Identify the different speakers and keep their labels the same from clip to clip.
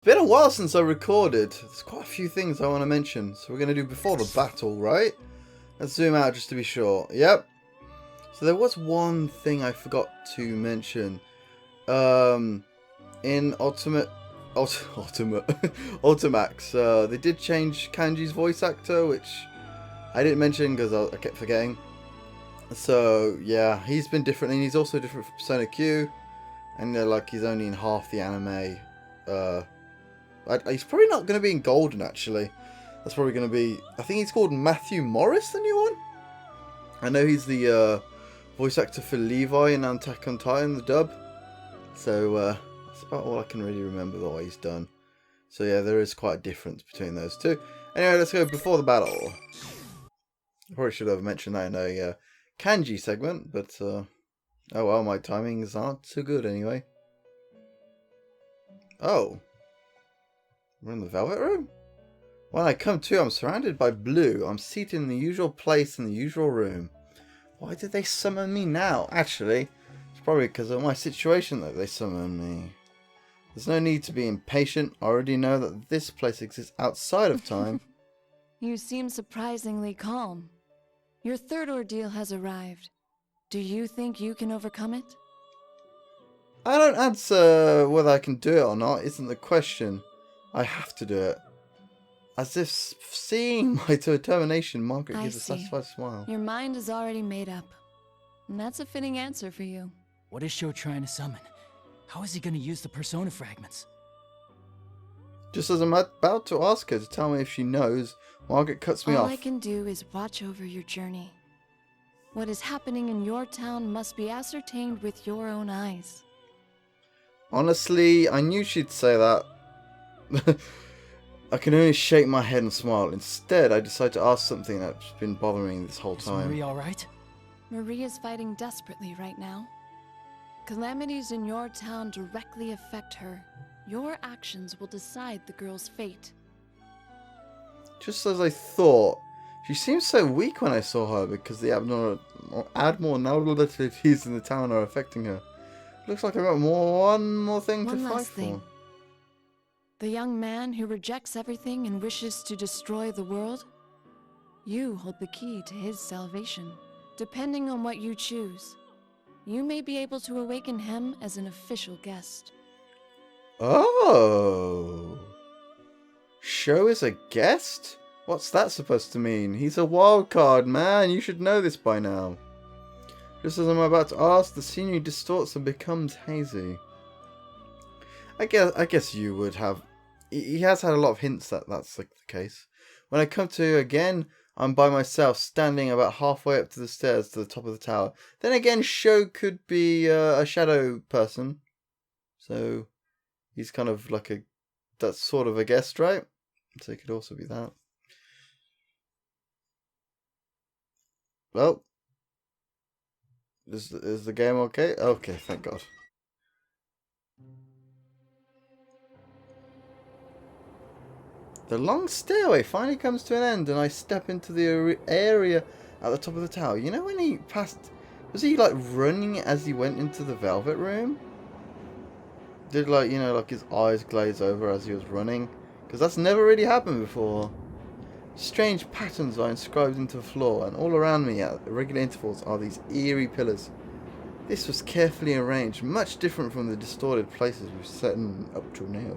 Speaker 1: Been a while since I recorded. There's quite a few things I want to mention. So we're going to do before the battle, right? Let's zoom out just to be sure. Yep. So there was one thing I forgot to mention. In Ultimax, they did change Kanji's voice actor, which I didn't mention because I kept forgetting. So yeah, he's been different, and he's also different from Persona Q. And like he's only in half the anime. He's probably not going to be in Golden, actually. That's probably going to be... I think he's called Matthew Morris, the new one. I know he's the voice actor for Levi in Attack on Titan, the dub. So, that's about all I can really remember what he's done. So yeah, there is quite a difference between those two. Anyway, let's go before the battle. I probably should have mentioned that in a Kanji segment, but... oh well, my timings aren't so good anyway. Oh. We're in the Velvet Room? When I come to, I'm surrounded by blue. I'm seated in the usual place in the usual room. Why did they summon me now? Actually, it's probably because of my situation that they summoned me. There's no need to be impatient. I already know that this place exists outside of time.
Speaker 2: You seem surprisingly calm. Your third ordeal has arrived. Do you think you can overcome it?
Speaker 1: I don't answer whether I can do it or not, isn't the question. I have to do it. As if seeing my determination, Margaret gives a satisfied smile.
Speaker 2: Your mind is already made up. And that's a fitting answer for you.
Speaker 3: What is Sho trying to summon? How is he going to use the persona fragments?
Speaker 1: Just as I'm about to ask her to tell me if she knows, Margaret cuts me off.
Speaker 2: All I can do is watch over your journey. What is happening in your town must be ascertained with your own eyes.
Speaker 1: Honestly, I knew she'd say that. I can only shake my head and smile. Instead, I decide to ask something that's been bothering me this whole time.
Speaker 3: Is Marie alright?
Speaker 2: Marie is fighting desperately right now. Calamities in your town directly affect her. Your actions will decide the girl's fate.
Speaker 1: Just as I thought. She seems so weak when I saw her because the abnormalities in the town are affecting her. Looks like I've got one more thing to fight for.
Speaker 2: The young man who rejects everything and wishes to destroy the world? You hold the key to his salvation. Depending on what you choose, you may be able to awaken him as an official guest.
Speaker 1: Oh. Sho is a guest? What's that supposed to mean? He's a wild card, man. You should know this by now. Just as I'm about to ask, the scenery distorts and becomes hazy. I guess you would have. He has had a lot of hints that that's like the case. When I come to again, I'm by myself, standing about halfway up to the stairs to the top of the tower. Then again, Sho could be a shadow person, so he's kind of like that's sort of a guest, right? So it could also be that. Well, is the game okay? Okay, thank God. The long stairway finally comes to an end, and I step into the area at the top of the tower. You know when he passed... Was he, like, running as he went into the Velvet Room? Did, like, you know, like his eyes glaze over as he was running? Because that's never really happened before. Strange patterns are inscribed into the floor, and all around me at regular intervals are these eerie pillars. This was carefully arranged, much different from the distorted places we've set up to now.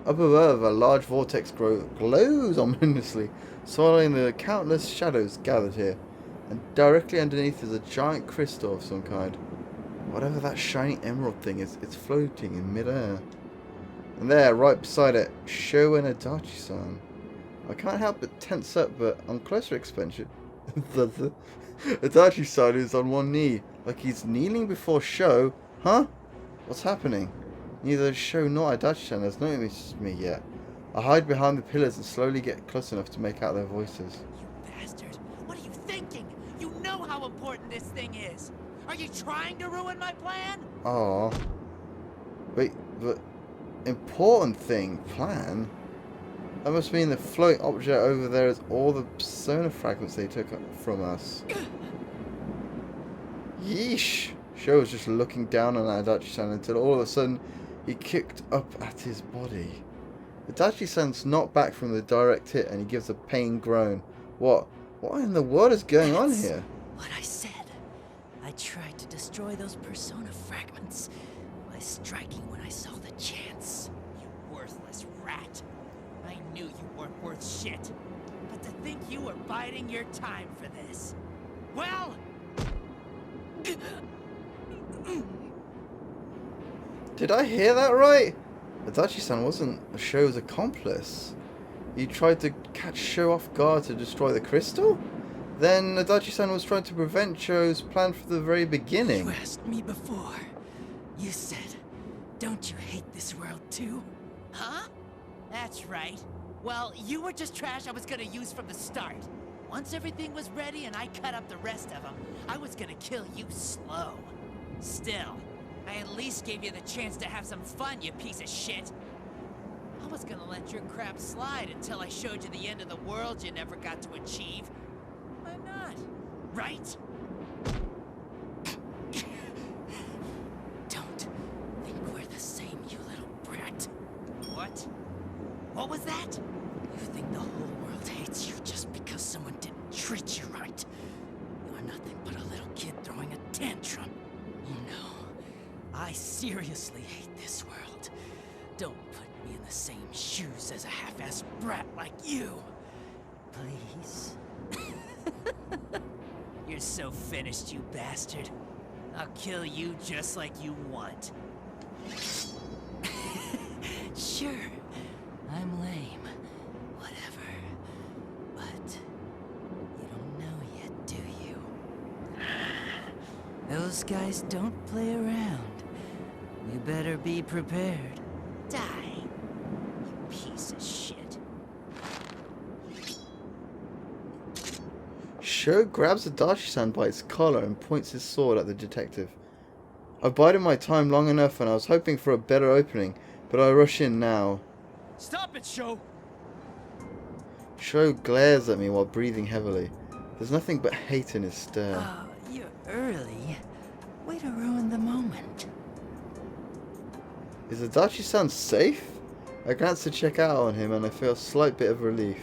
Speaker 1: Up above, a large vortex glows ominously, swallowing the countless shadows gathered here. And directly underneath is a giant crystal of some kind. Whatever that shiny emerald thing is, it's floating in midair. And there, right beside it, Sho and Adachi-san. I can't help but tense up, but on closer inspection, Adachi-san is on one knee, like he's kneeling before Sho. Huh? What's happening? Neither Sho nor Adachi-san has noticed me yet. I hide behind the pillars and slowly get close enough to make out their voices.
Speaker 4: You bastard! What are you thinking? You know how important this thing is! Are you trying to ruin my plan?
Speaker 1: Aww. Wait, but... important thing? Plan? That must mean the floating object over there is all the persona fragments they took from us. Yeesh! Sho was just looking down on Adachi-san until all of a sudden he kicked up at his body. Adachi-san's knocked back from the direct hit and he gives a pained groan. What in the world is going on
Speaker 5: That's
Speaker 1: here?
Speaker 5: what I said. I tried to destroy those persona fragments by striking when I saw the chance.
Speaker 4: You worthless rat. I knew you weren't worth shit. But to think you were biding your time for this. Well...
Speaker 1: Did I hear that right? Adachi-san wasn't Sho's accomplice. He tried to catch Sho off guard to destroy the crystal? Then Adachi-san was trying to prevent Sho's plan from the very beginning.
Speaker 5: You asked me before. You said, don't you hate this world too?
Speaker 4: Huh? That's right. Well, you were just trash I was gonna use from the start. Once everything was ready and I cut up the rest of them, I was gonna kill you slow. Still, I at least gave you the chance to have some fun, you piece of shit. I was gonna let your crap slide until I showed you the end of the world you never got to achieve. Why not? Right?
Speaker 5: Don't think we're the same, you little brat.
Speaker 4: What? What was that?
Speaker 5: You think the whole world hates you just because someone didn't treat you right. You're nothing but a little kid throwing a tantrum. You know, I seriously hate this world. Don't put me in the same shoes as a half-assed brat like you. Please.
Speaker 4: You're so finished, you bastard. I'll kill you just like you want.
Speaker 5: Sure, I'm lame. Whatever. But you don't know yet, do you? Those guys don't play around. You better be prepared.
Speaker 4: Die, you piece of shit.
Speaker 1: Sho grabs Adachi-san by its collar and points his sword at the detective. I've bided my time long enough and I was hoping for a better opening, but I rush in now.
Speaker 3: Stop it, Sho!
Speaker 1: Sho glares at me while breathing heavily. There's nothing but hate in his stare.
Speaker 5: Oh, you're early. Way to ruin the moment.
Speaker 1: Is Adachi-san safe? I glance to check out on him and I feel a slight bit of relief.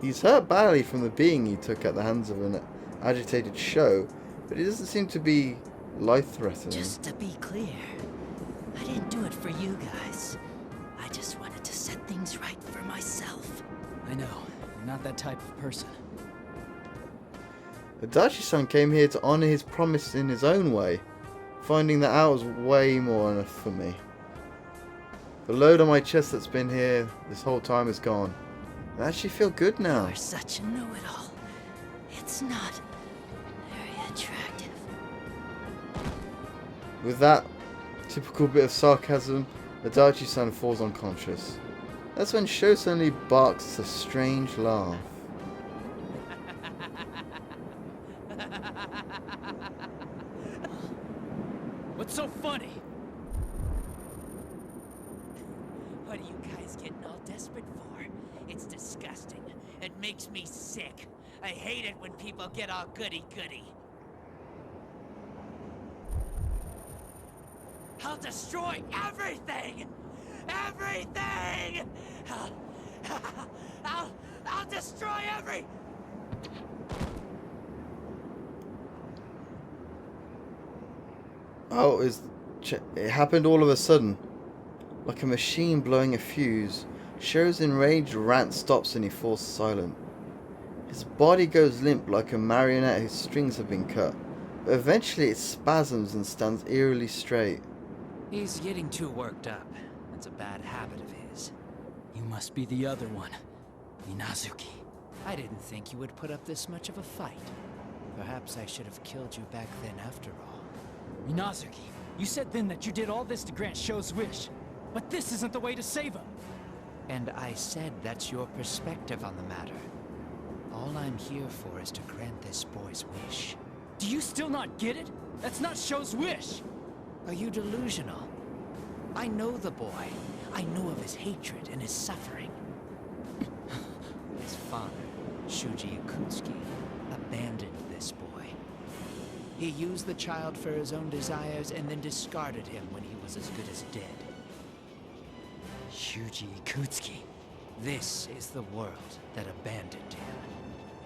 Speaker 1: He's hurt badly from the beating he took at the hands of an agitated Sho, but he doesn't seem to be life-threatening.
Speaker 5: Just to be clear, I didn't do it for you guys. I just wanted to set things right for myself.
Speaker 3: I know, you're not that type of person.
Speaker 1: Adachi-san came here to honor his promise in his own way, finding that out was way more enough for me. The load on my chest that's been here this whole time is gone. I actually feel good now.
Speaker 5: You're such a know-it-all. It's not very attractive.
Speaker 1: With that typical bit of sarcasm, Adachi-san falls unconscious. That's when Sho suddenly barks a strange laugh.
Speaker 3: What's so funny?
Speaker 4: What are you guys getting all desperate for? It's disgusting. It makes me sick. I hate it when people get all goody-goody. I'll destroy everything! Everything! I'll destroy every...
Speaker 1: Oh, it happened all of a sudden. Like a machine blowing a fuse, Sho's enraged rant stops and he falls silent. His body goes limp like a marionette whose strings have been cut, but eventually it spasms and stands eerily straight.
Speaker 4: He's getting too worked up. That's a bad habit of his.
Speaker 3: You must be the other one, Minazuki.
Speaker 4: I didn't think you would put up this much of a fight. Perhaps I should have killed you back then after all.
Speaker 3: Minazuki, you said then that you did all this to grant Sho's wish, but this isn't the way to save him.
Speaker 4: And I said that's your perspective on the matter. All I'm here for is to grant this boy's wish.
Speaker 3: Do you still not get it? That's not Sho's wish!
Speaker 4: Are you delusional? I know the boy. I know of his hatred and his suffering. His father, Shuji Yakutsuki, abandoned this boy. He used the child for his own desires and then discarded him when he was as good as dead.
Speaker 5: Chuji Ikutsuki. This is the world that abandoned him.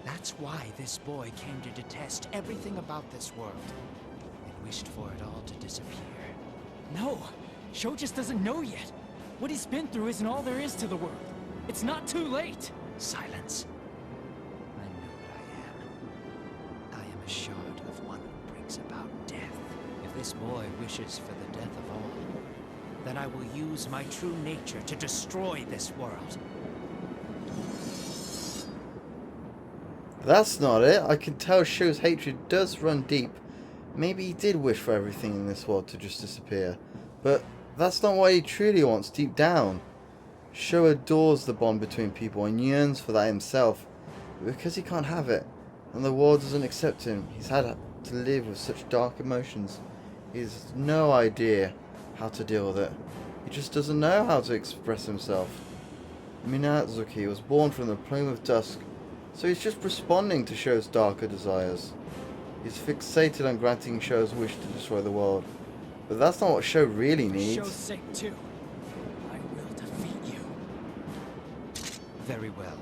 Speaker 5: That's why this boy came to detest everything about this world and wished for it all to disappear.
Speaker 3: No, Sho just doesn't know yet. What he's been through isn't all there is to the world. It's not too late.
Speaker 5: Silence. I know what I am. I am a shard of one who brings about death. If this boy wishes for the death of all, then I will use my true nature to destroy this world.
Speaker 1: That's not it. I can tell Sho's hatred does run deep. Maybe he did wish for everything in this world to just disappear. But that's not what he truly wants deep down. Sho adores the bond between people and yearns for that himself. But because he can't have it, and the world doesn't accept him, he's had to live with such dark emotions. He has no idea how to deal with it. He just doesn't know how to express himself. Minazuki was born from the plume of dusk, so he's just responding to Sho's darker desires. He's fixated on granting Sho's wish to destroy the world. But that's not what Sho really
Speaker 3: For
Speaker 1: needs.
Speaker 3: Sho's sake, too. I will defeat you.
Speaker 5: Very well.